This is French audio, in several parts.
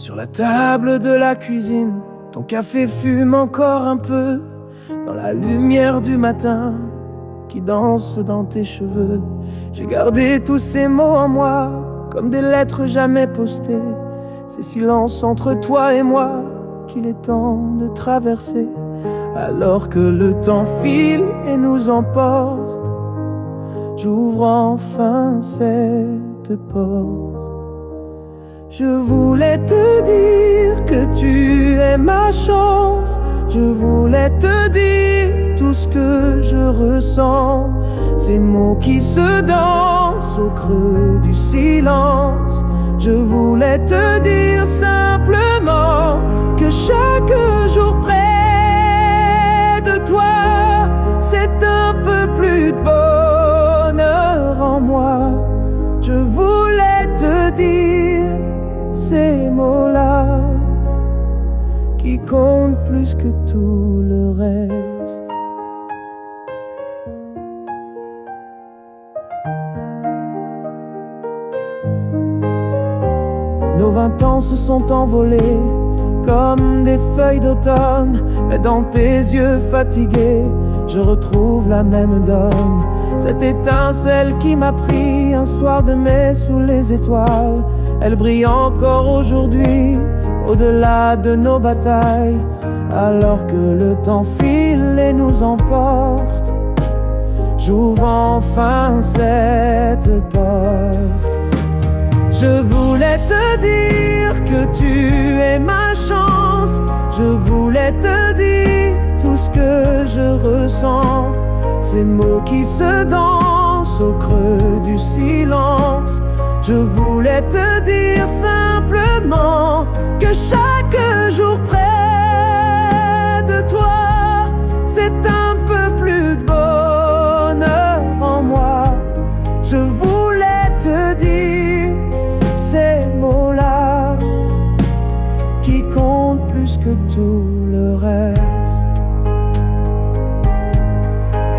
Sur la table de la cuisine, ton café fume encore un peu dans la lumière du matin qui danse dans tes cheveux. J'ai gardé tous ces mots en moi comme des lettres jamais postées, ces silences entre toi et moi qu'il est temps de traverser. Alors que le temps file et nous emporte, j'ouvre enfin cette porte. Je voulais te dire que tu es ma chance. Je voulais te dire tout ce que je ressens. Ces mots qui se dansent au creux du silence. Je voulais te dire simplement que chaque jour près de toi, c'est un peu plus de bonheur en moi. Je voulais te dire ces mots-là qui comptent plus que tout le reste. Nos 20 ans se sont envolés comme des feuilles d'automne, mais dans tes yeux fatigués, je retrouve la même donne. Cette étincelle qui m'a pris un soir de mai sous les étoiles, elle brille encore aujourd'hui, au-delà de nos batailles. Alors que le temps file et nous emporte, j'ouvre enfin cette porte. Je voulais te dire que tu es ma chance. Je voulais te dire tout ce que je ressens. Ces mots qui se dansent au creux du silence. Je voulais te dire simplement que chaque jour près de toi, c'est un peu plus de bonheur en moi. Je voulais te dire ces mots-là qui comptent plus que tout le reste.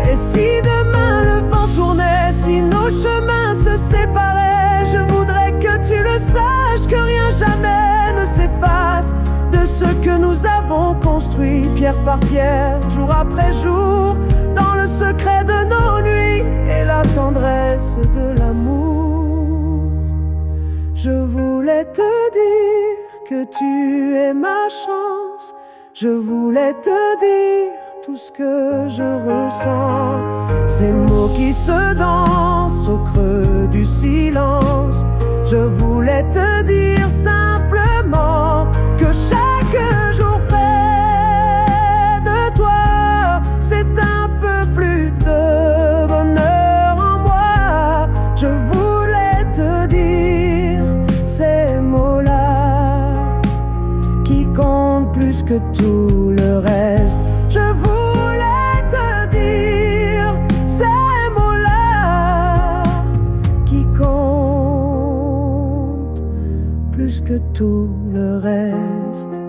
Et si demain le vent tournait, si nos chemins se séparaient, je voudrais que tu le saches, que rien jamais ne s'efface de ce que nous avons construit, pierre par pierre, jour après jour, dans le secret de nos nuits et la tendresse de l'amour. Je voulais te dire que tu es ma chance. Je voulais te dire tout ce que je ressens. Ces mots qui se dansent au creux du silence. Je voulais te dire simplement que chaque jour près de toi, c'est un peu plus de bonheur en moi. Je voulais te dire ces mots-là qui comptent plus que tout le reste. Je voulais te dire ces mots-là qui comptent plus que tout le reste.